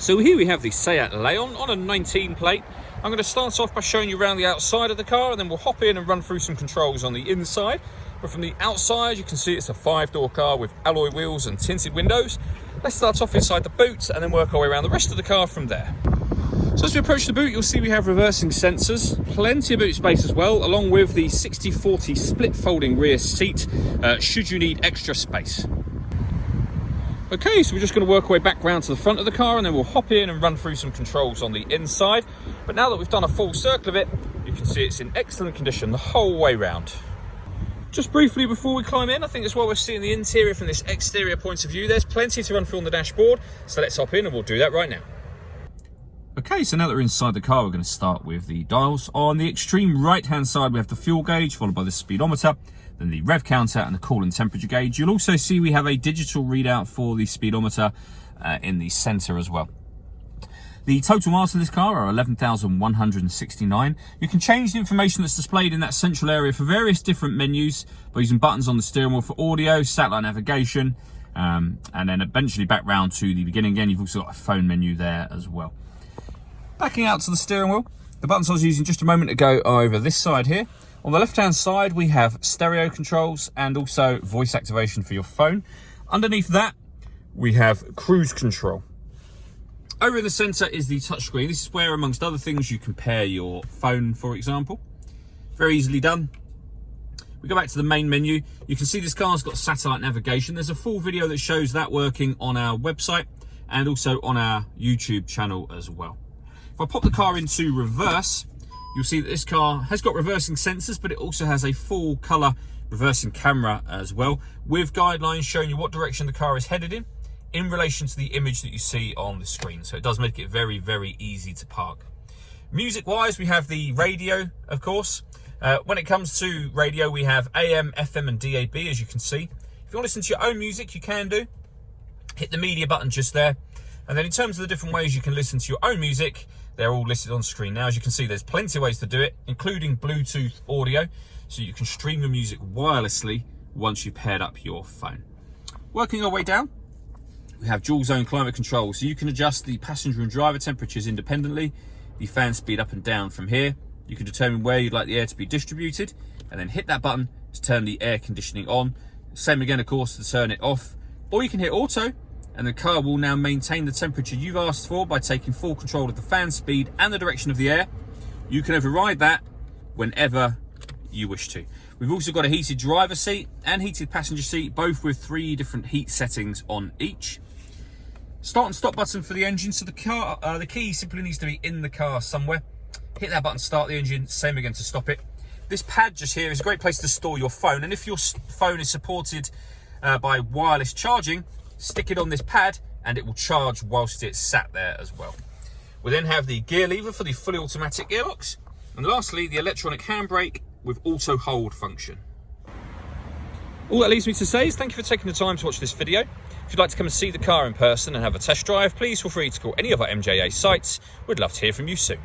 So here we have the Seat Leon on a 19 plate. I'm going to start off by showing you around the outside of the car, and then we'll hop in and run through some controls on the inside. But from the outside, you can see it's a 5-door car with alloy wheels and tinted windows. Let's start off inside the boot and then work our way around the rest of the car from there. So as we approach the boot, you'll see we have reversing sensors, plenty of boot space as well, along with the 60/40 split folding rear seat, should you need extra space. Okay, so we're just going to work our way back round to the front of the car, and then we'll hop in and run through some controls on the inside. But now that we've done a full circle of it, you can see it's in excellent condition the whole way round. Just briefly before we climb in, I think it's while we're seeing the interior from this exterior point of view, there's plenty to run through on the dashboard, so let's hop in and we'll do that right now. Okay, so now that we're inside the car, we're going to start with the dials. On the extreme right-hand side, we have the fuel gauge, followed by the speedometer, then the rev counter and the coolant temperature gauge. You'll also see we have a digital readout for the speedometer in the center as well. The total miles of this car are 11,169. You can change the information that's displayed in that central area for various different menus by using buttons on the steering wheel for audio, satellite navigation, and then eventually back round to the beginning again. You've also got a phone menu there as well. Backing out to the steering wheel, the buttons I was using just a moment ago are over this side here. On the left-hand side, we have stereo controls and also voice activation for your phone. Underneath that, we have cruise control. Over in the center is the touchscreen. This is where, amongst other things, you can pair your phone, for example. Very easily done. We go back to the main menu. You can see this car's got satellite navigation. There's a full video that shows that working on our website and also on our YouTube channel as well. If I pop the car into reverse, you'll see that this car has got reversing sensors, but it also has a full color reversing camera as well, with guidelines showing you what direction the car is headed in relation to the image that you see on the screen. So it does make it very, very easy to park. Music wise, we have the radio, of course. When it comes to radio, we have AM, FM and DAB, as you can see. If you want to listen to your own music, you can do. Hit the media button just there. And then in terms of the different ways you can listen to your own music, they're all listed on screen now. As you can see, there's plenty of ways to do it, including Bluetooth audio, so you can stream your music wirelessly once you've paired up your phone. Working our way down, we have dual zone climate control, so you can adjust the passenger and driver temperatures independently, the fan speed up and down from here. You can determine where you'd like the air to be distributed, and then hit that button to turn the air conditioning on. Same again, of course, to turn it off. Or you can hit auto, and the car will now maintain the temperature you've asked for by taking full control of the fan speed and the direction of the air. You can override that whenever you wish to. We've also got a heated driver seat and heated passenger seat, both with 3 different heat settings on each. Start and stop button for the engine. So the key simply needs to be in the car somewhere. Hit that button to start the engine, same again to stop it. This pad just here is a great place to store your phone, and if your phone is supported by wireless charging, stick it on this pad and it will charge whilst it's sat there as well. We then have the gear lever for the fully automatic gearbox, and lastly the electronic handbrake with auto hold function. All that leaves me to say is thank you for taking the time to watch this video. If you'd like to come and see the car in person and have a test drive, please feel free to call any of our MJA sites. We'd love to hear from you soon.